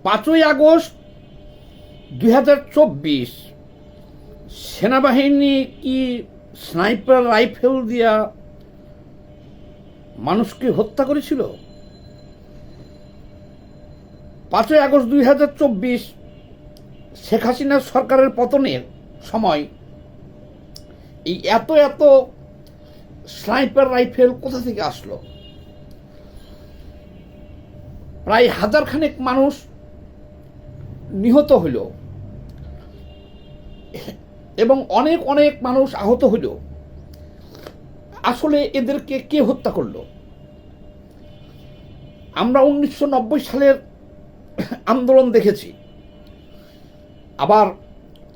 5ই August 2024 সেনাবাহিনী কি sniper rifle দিয়া মানুষকে হত্যা করেছিল? 5ই আগস্ট 2024 শেখ হাসিনার সরকারের পতনের সময় এই এত স্নাইপার রাইফেল কোথা থেকে আসলো? প্রায় হাজারখানেক মানুষ নিহত হইল এবং অনেক মানুষ আহত হইল। আসলে এদেরকে কে হত্যা করলো? আমরা 1990 সালের আন্দোলন দেখেছি, আবার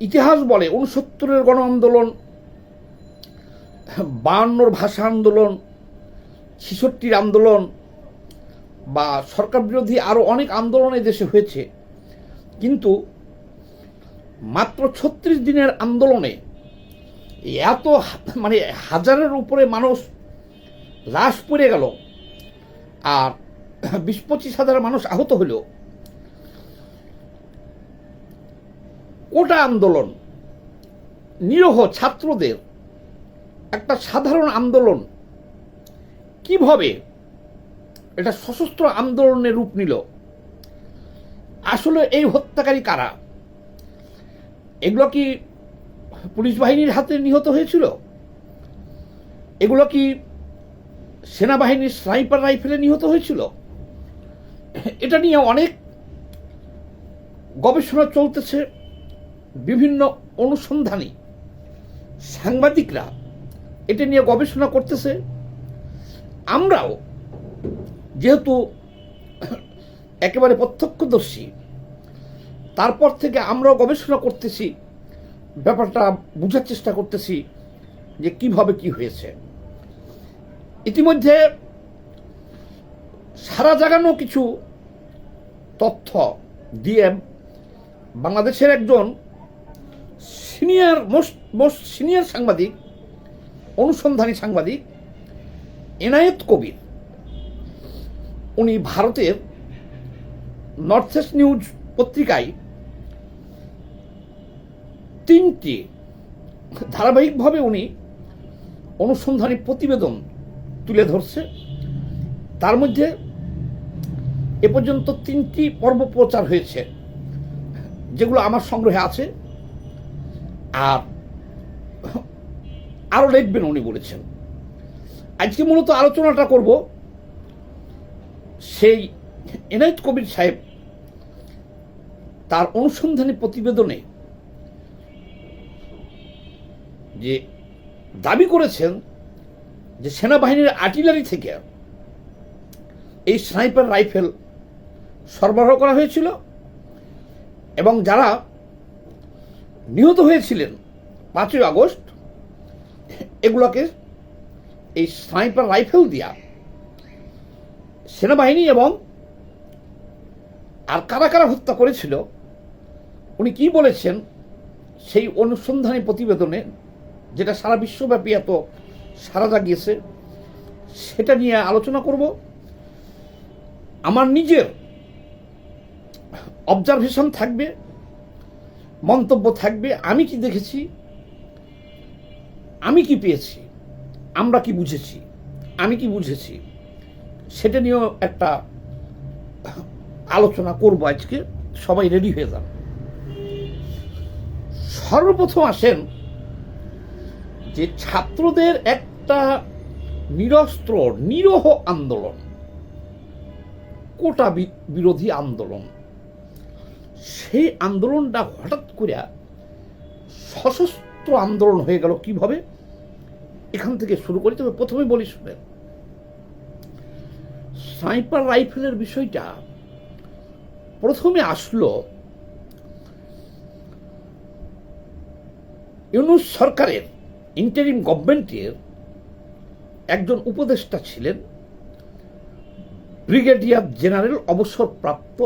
ইতিহাস বলে 69-এর গণ আন্দোলন, 52-র ভাষা আন্দোলন, 66-র আন্দোলন বা সরকার বিরোধী আরো অনেক আন্দোলন এই দেশে হয়েছে, কিন্তু মাত্র 36 দিনের আন্দোলনে এত হাজারের উপরে মানুষ লাশ পড়ে গেল আর 20-25 হাজার মানুষ আহত হলো। কোটা আন্দোলন, নিরীহ ছাত্রদের একটা সাধারণ আন্দোলন কিভাবে এটা সশস্ত্র আন্দোলনের রূপ নিল? আসলে এই হত্যাকারী কারা? এগুলো কি পুলিশ বাহিনীর হাতে নিহত হয়েছিল? এগুলো কি সেনাবাহিনীর স্নাইপার রাইফেলে নিহত হয়েছিল? এটা নিয়ে অনেক গবেষণা চলতেছে। বিভিন্ন অনুসন্ধানী সাংবাদিকরা এটা নিয়ে গবেষণা করতেছে। আমরাও যেহেতু একেবারে প্রত্যক্ষদর্শী, তারপর থেকে আমরাও গবেষণা করতেছি, ব্যাপারটা বোঝার চেষ্টা করতেছি যে কিভাবে কি হয়েছে। ইতিমধ্যে সারা জাগানো কিছু তথ্য দিয়ে বাংলাদেশের একজন মোস্ট সিনিয়র সাংবাদিক, অনুসন্ধানী সাংবাদিক এনায়েত কবির, উনি ভারতের নর্থ ইস্ট নিউজ পত্রিকায় 3টি ধারাবাহিকভাবে উনি অনুসন্ধানী প্রতিবেদন তুলে ধরছে। তার মধ্যে এ পর্যন্ত 3টি পর্ব প্রচার হয়েছে, যেগুলো আমার সংগ্রহে আছে, আর আরো লিখবেন উনি বলেছেন। আজকে মূলত আলোচনাটা করব সেই এনায়েত কবির সাহেব তার অনুসন্ধানী প্রতিবেদনে যে দাবি করেছেন যে সেনাবাহিনীর আর্টিলারি থেকে এই স্নাইপার রাইফেল সরবরাহ করা হয়েছিল এবং যারা নিহত হয়েছিলেন 5ই আগস্ট, এগুলোকে এই স্নাইপার রাইফেল দিয়া সেনাবাহিনী এবং আর কারা কারা হত্যা করেছিল উনি কি বলেছেন সেই অনুসন্ধানী প্রতিবেদনে, যেটা সারা বিশ্বব্যাপী এত সাড়া জাগিয়েছে, সেটা নিয়ে আলোচনা করব। আমার নিজের অবজারভেশন থাকবে, মন্তব্য থাকবে, আমি কি দেখেছি, আমি কি পেয়েছি, আমরা কি বুঝেছি, আমি কি বুঝেছি, সেটা নিয়েও একটা আলোচনা করব আজকে। সবাই রেডি হয়ে যান। সর্বপ্রথম আসেন যে ছাত্রদের একটা নিরস্ত্র নিরহ আন্দোলন, কোটা বিরোধী আন্দোলন, সেই আন্দোলনটা হঠাৎ করে সশস্ত্র আন্দোলন হয়ে গেল কিভাবে? এখান থেকে শুরু করি। তবে প্রথমে বলি শুনেন, স্নাইপার রাইফেলের বিষয়টা প্রথমে আসলো ইউনূস সরকারের ইন্টারিম গভর্নমেন্টের একজন উপদেষ্টা ছিলেন ব্রিগেডিয়ার জেনারেল অবসরপ্রাপ্ত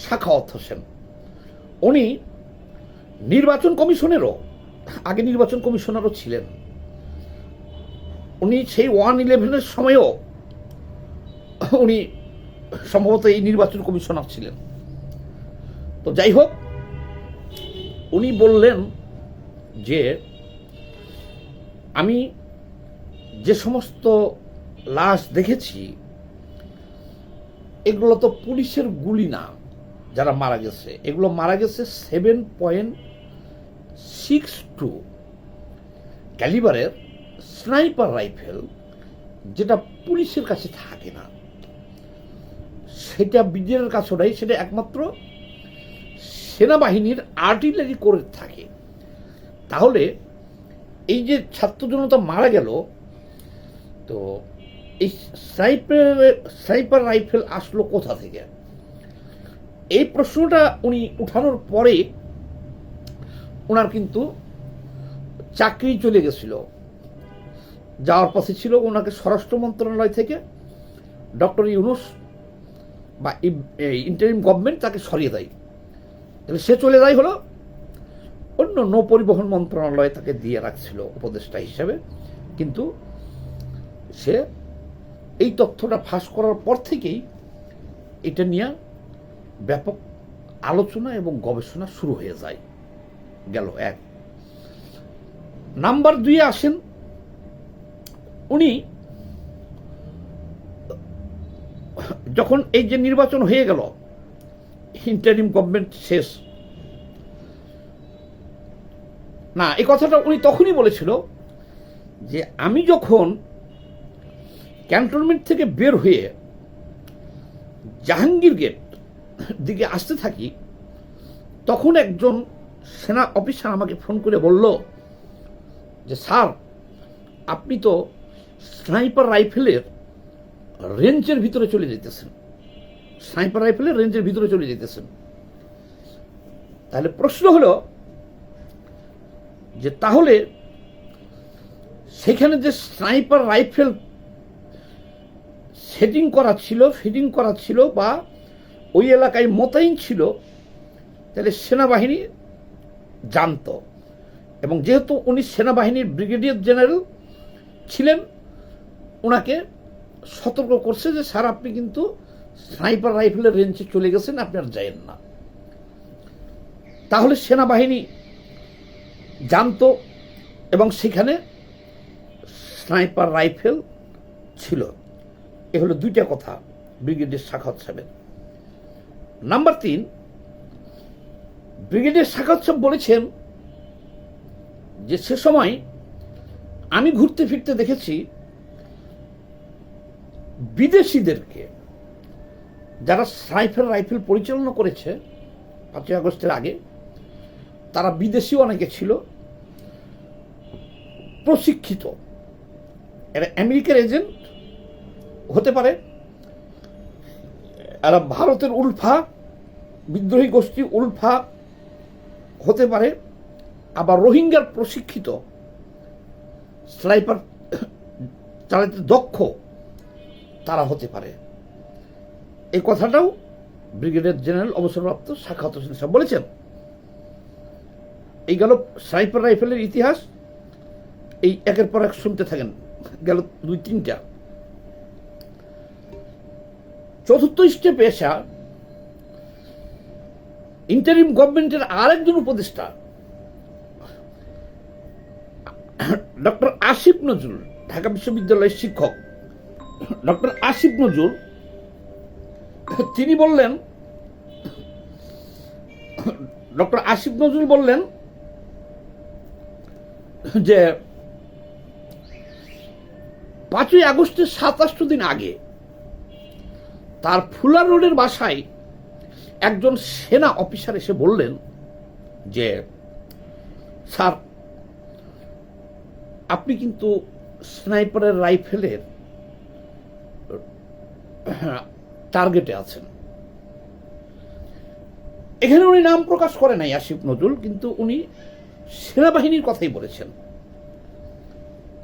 সাখাওয়াত হোসেন। উনি নির্বাচন কমিশনেরও আগে নির্বাচন কমিশনারও ছিলেন। উনি সেই 1/11 সময়ও উনি সম্ভবত এই নির্বাচন কমিশনার ছিলেন। তো যাই হোক, উনি বললেন যে আমি যে সমস্ত লাশ দেখেছি এগুলো তো পুলিশের গুলি না, যারা মারা গেছে এগুলো মারা গেছে 7.62 ক্যালিবারের স্নাইপার রাইফেল, যেটা পুলিশের কাছে থাকে না, সেটা বিডিআরের কাছে নাই, সেটা একমাত্র সেনাবাহিনীর আর্টিলারি কোরে থাকে। তাহলে এই যে ছাত্র জনতা মারা গেল, তো এই স্নাইপার রাইফেল আসলো কোথা থেকে? এই প্রশ্নটা উনি উঠানোর পরে ওনার কিন্তু চাকরি চলে গেছিল, যাওয়ার পথে ছিল। ওনাকে স্বরাষ্ট্র মন্ত্রণালয় থেকে ডক্টর ইউনূস বা ইন্টারিম গভর্নমেন্ট তাকে সরিয়ে দেয়। তাহলে সে চলে যায় হলো অন্য নৌপরিবহন মন্ত্রণালয়ে তাকে দিয়ে রাখছিল উপদেষ্টা হিসেবে। কিন্তু সে এই তথ্যটা ফাঁস করার পর থেকেই এটা নিয়ে ব্যাপক আলোচনা এবং গবেষণা শুরু হয়ে যায়। গেল এক। নাম্বার 2 আসেন, উনি যখন এই যে নির্বাচন হয়ে গেল, ইন্টারিম গভর্নমেন্ট শেষ না, এই কথাটা উনি তখনই বলেছিল যে আমি যখন ক্যান্টনমেন্ট থেকে বের হয়ে জাহাঙ্গীর গেট দিকে আসতে থাকি, তখন একজন সেনা অফিসার আমাকে ফোন করে বলল যে স্যার, আপনি তো স্নাইপার রাইফেলের রেঞ্জের ভিতরে চলে যেতেছেন, স্নাইপার রাইফেলের রেঞ্জের ভিতরে চলে যেতেছেন। তাহলে প্রশ্ন হলো যে তাহলে সেখানে যে স্নাইপার রাইফেল সেটিং করা ছিল, ফিটিং করা ছিল বা ওই এলাকায় মোতায়েন ছিল, তাহলে সেনাবাহিনী জানত। এবং যেহেতু উনি সেনাবাহিনীর ব্রিগেডিয়ার জেনারেল ছিলেন, ওনাকে সতর্ক করছে যে স্যার, আপনি কিন্তু স্নাইপার রাইফেলের রেঞ্জে চলে গেছেন, আপনি আর যায়েন না। তাহলে সেনাবাহিনী জানত এবং সেখানে স্নাইপার রাইফেল ছিল। এ হলো 2টা কথা ব্রিগেডিয়ার সাখাওয়াত সাহেবের। নাম্বার 3, ব্রিগেডিয়ার সাখাওয়াত সাহেব বলেছেন যে সে সময় আমি ঘুরতে ফিরতে দেখেছি বিদেশিদেরকে, যারা স্নাইপার রাইফেল পরিচালনা করেছে 5ই আগস্টের আগে, তারা বিদেশি অনেকে ছিল, প্রশিক্ষিত। এরা আমেরিকার এজেন্ট হতে পারে, এরা ভারতের উলফা বিদ্রোহী গোষ্ঠী উলফা হতে পারে, আবার রোহিঙ্গার প্রশিক্ষিত স্নাইপার চালাতে দক্ষ তারা হতে পারে। এই কথাটাও ব্রিগেডিয়ার জেনারেল অবসরপ্রাপ্ত সাখাওয়াত হোসেন সাহেব বলেছেন। এই গেল স্নাইপার রাইফেলের ইতিহাস। এই একের পর এক শুনতে থাকেন, গেল 2-3টা। চতুর্থ স্টেপে আসা ইন্টারিম গভর্নমেন্টের আরেকজন উপদেষ্টা ডক্টর আসিফ নজরুল, ঢাকা বিশ্ববিদ্যালয়ের শিক্ষক ডক্টর আসিফ নজরুল, তিনি বললেন, ডক্টর আসিফ নজরুল বললেন যে 5ই আগস্টের 27 দিন আগে তার ফুলার রোডের বাসায় একজন সেনা অফিসার এসে বললেন যে স্যার, আপনি কিন্তু স্নাইপারের রাইফেলের টার্গেটে আছেন। এখানে উনি নাম প্রকাশ করে নাই আসিফ নজরুল, কিন্তু উনি সেনাবাহিনীর কথাই বলেছেন।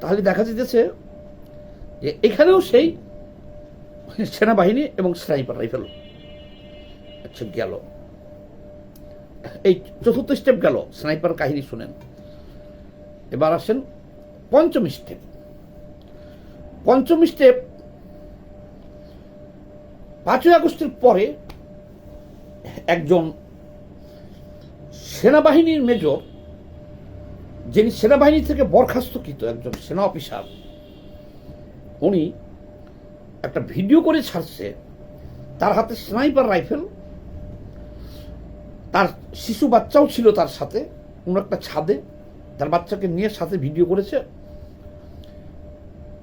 তাহলে দেখা যেতেছে যে এখানেও সেই সেনাবাহিনী এবং স্নাইপার রাইফেল আচ্ছা গেল। এই চতুর্থ স্টেপ গেল, স্নাইপার কাহিনী শুনেন। এবার আসেন পঞ্চম স্টেপ। পঞ্চম স্টেপ, 5ই আগস্টের পরে একজন সেনাবাহিনীর মেজর, যিনি সেনাবাহিনী থেকে বরখাস্তকৃত একজন সেনা অফিসার, উনি একটা ভিডিও করে ছাড়ছে। তার হাতে স্নাইপার রাইফেল, তার শিশু বাচ্চাও ছিল তার সাথে। উনি একটা ছাদে তার বাচ্চাকে নিয়ে সাথে ভিডিও করেছে।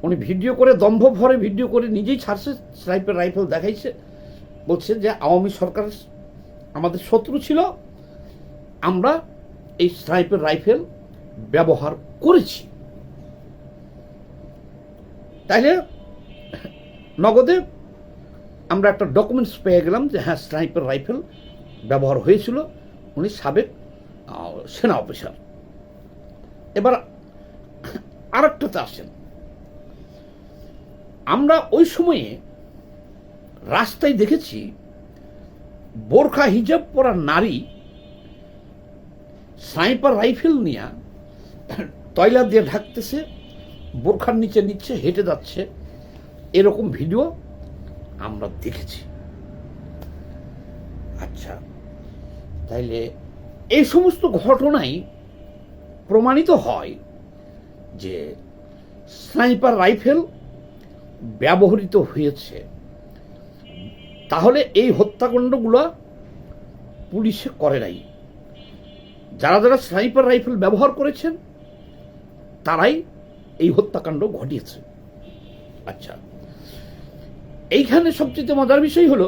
উনি ভিডিও করে দম্ভ ভরে ভিডিও করে নিজেই ছাড়ছে, স্নাইপার রাইফেল দেখাইছে, বলছে যে আওয়ামী সরকার আমাদের শত্রু ছিল, আমরা এই স্নাইপার রাইফেল ব্যবহার করেছি। তাইলে নগদে আমরা একটা ডকুমেন্টস পেয়ে গেলাম যে হ্যাঁ, স্নাইপার রাইফেল ব্যবহার হয়েছিল। উনি সাবেক সেনা অফিসার। এবার আরেকটাতে আসেন, আমরা ওই সময়ে রাস্তায় দেখেছি বোরখা হিজাব পরা নারী স্নাইপার রাইফেল নিয়ে তয়লা দিয়ে ঢাকতেছে, বোরখার নিচে নিচ্ছে, হেঁটে যাচ্ছে, এরকম ভিডিও আমরা দেখেছি। আচ্ছা, তাইলে এই সমস্ত ঘটনাই প্রমাণিত হয় যে স্নাইপার রাইফেল ব্যবহৃত হয়েছে। তাহলে এই হত্যাকাণ্ডগুলো পুলিশে করে নাই। যারা যারা স্নাইপার রাইফেল ব্যবহার করেছেন তারাই এই হত্যাকাণ্ড ঘটিয়েছে। আচ্ছা, এইখানে সবচেয়ে মজার বিষয় হলো,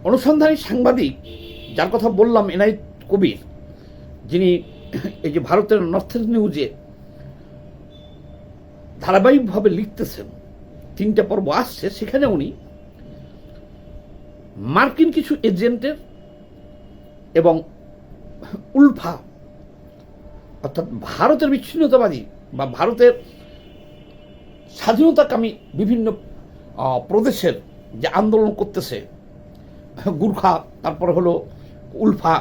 অনুসন্ধানী সাংবাদিক যার কথা বললাম, এনায়েত কবির, যিনি এই যে ভারতের নর্থ ইস্ট নিউজে ধারাবাহিকভাবে লিখতেছেন, 3টা পর্ব আসছে, সেখানে উনি মার্কিন কিছু এজেন্টের এবং উলফা অর্থাৎ ভারতের বিচ্ছিন্নতাবাদী বা ভারতের স্বাধীনতাকামী বিভিন্ন প্রদেশের যে আন্দোলন করতেছে, গুর্খা, তারপর হলো উলফা,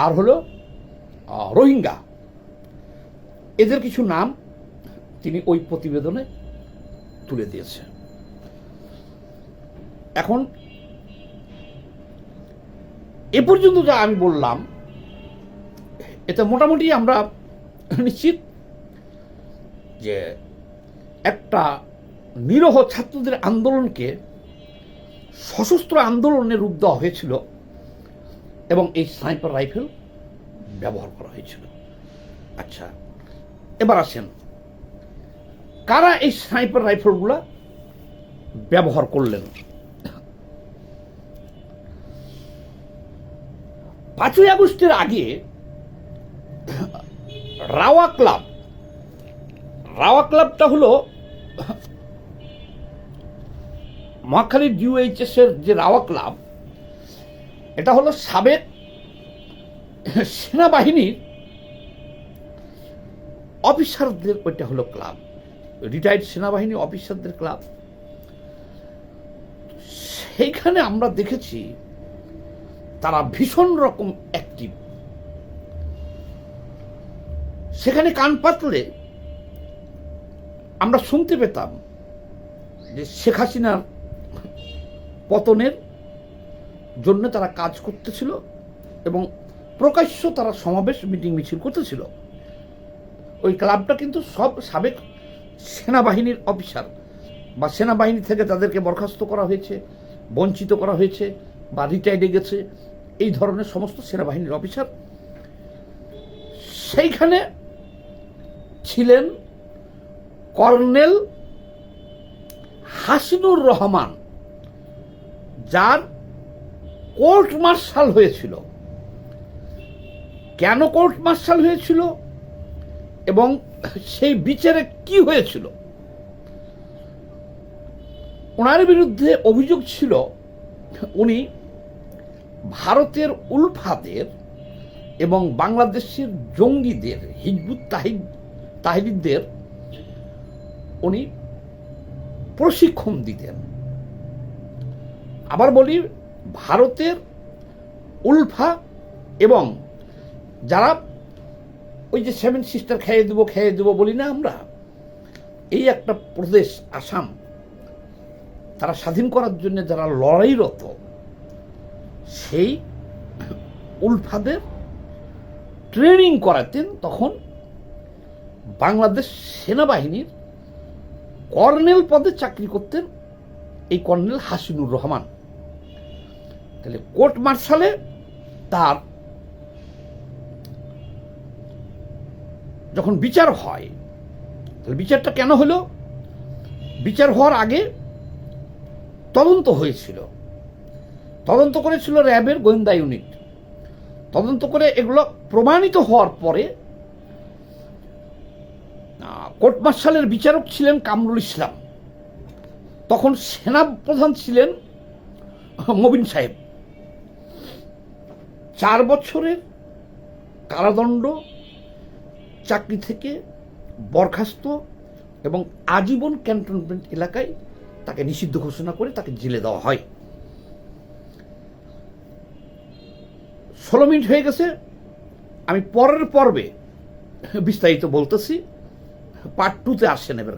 আর হলো রোহিঙ্গা, এদের কিছু নাম তিনি ওই প্রতিবেদনে তুলে দিয়েছে। এখন এ পর্যন্ত যা আমি বললাম, এতে মোটামুটি আমরা নিশ্চিত যে একটা নিরহ ছাত্রদের আন্দোলনকে সশস্ত্র আন্দোলনের রূপ দেওয়া হয়েছিল এবং এই স্নাইপার রাইফেল ব্যবহার করা হয়েছিল। আচ্ছা, এবার আসেন, কারা এই স্নাইপার রাইফেলগুলা ব্যবহার করলেন? 5ই আগস্টের আগে রাওয়া ক্লাবটা হলো মহাখালীর ডিওএইচএস এর যে রাওয়া ক্লাব, এটা হলো সাবেক সেনাবাহিনীর অফিসারদের, ওইটা হলো ক্লাব, রিটায়ার্ড সেনাবাহিনী অফিসারদের ক্লাব। সেইখানে আমরা দেখেছি তারা ভীষণ রকম অ্যাক্টিভ। সেখানে কান পাতলে আমরা শুনতে পেতাম যে শেখ হাসিনার পতনের জন্য তারা কাজ করতেছিল এবং প্রকাশ্য তারা সমাবেশ, মিটিং, মিছিল করতেছিল। ওই ক্লাবটা কিন্তু সব সাবেক সেনাবাহিনীর অফিসার বা সেনাবাহিনী থেকে তাদেরকে বরখাস্ত করা হয়েছে, বঞ্চিত করা হয়েছে বা রিটায়ার্ডে গেছে, এই ধরনের সমস্ত সেনাবাহিনীর অফিসার। সেইখানে ছিলেন কর্নেল হাসিনুর রহমান, যার কোর্ট মার্শাল হয়েছিল। কেন কোর্ট মার্শাল হয়েছিল এবং সেই বিচারে কি হয়েছিল? ওনার বিরুদ্ধে অভিযোগ ছিল উনি ভারতের উলফাদের এবং বাংলাদেশের জঙ্গিদের, হিজবুত তাহরিরদের উনি প্রশিক্ষণ দিতেন। আবার বলি, ভারতের উলফা এবং যারা ওই যে 7 সিস্টার খেয়ে দেবো বলি না আমরা, এই একটা প্রদেশ আসাম, তারা স্বাধীন করার জন্য যারা লড়াইরত সেই উলফাদের ট্রেনিং করাতেন তখন বাংলাদেশ সেনাবাহিনীর কর্নেল পদে চাকরি করতেন এই কর্নেল হাসিনুর রহমান। তাহলে কোর্ট মার্শালে তার যখন বিচার হয়, তাহলে বিচারটা কেন হলো? বিচার হওয়ার আগে তদন্ত হয়েছিল, তদন্ত করেছিল র্যাবের গোয়েন্দা ইউনিট। তদন্ত করে এগুলো প্রমাণিত হওয়ার পরে কোর্ট মার্শালের বিচারক ছিলেন কামরুল ইসলাম, তখন সেনাপ্রধান ছিলেন মবিন সাহেব। 4 বছরের কারাদণ্ড, চাকরি থেকে বরখাস্ত এবং আজীবন ক্যান্টনমেন্ট এলাকায় তাকে নিষিদ্ধ ঘোষণা করে তাকে জেলে দেওয়া হয়। 16 মিনিট হয়ে গেছে, আমি পরের পর্বে বিস্তারিত বলতেছি, পার্ট 2-তে আসছেন এবার।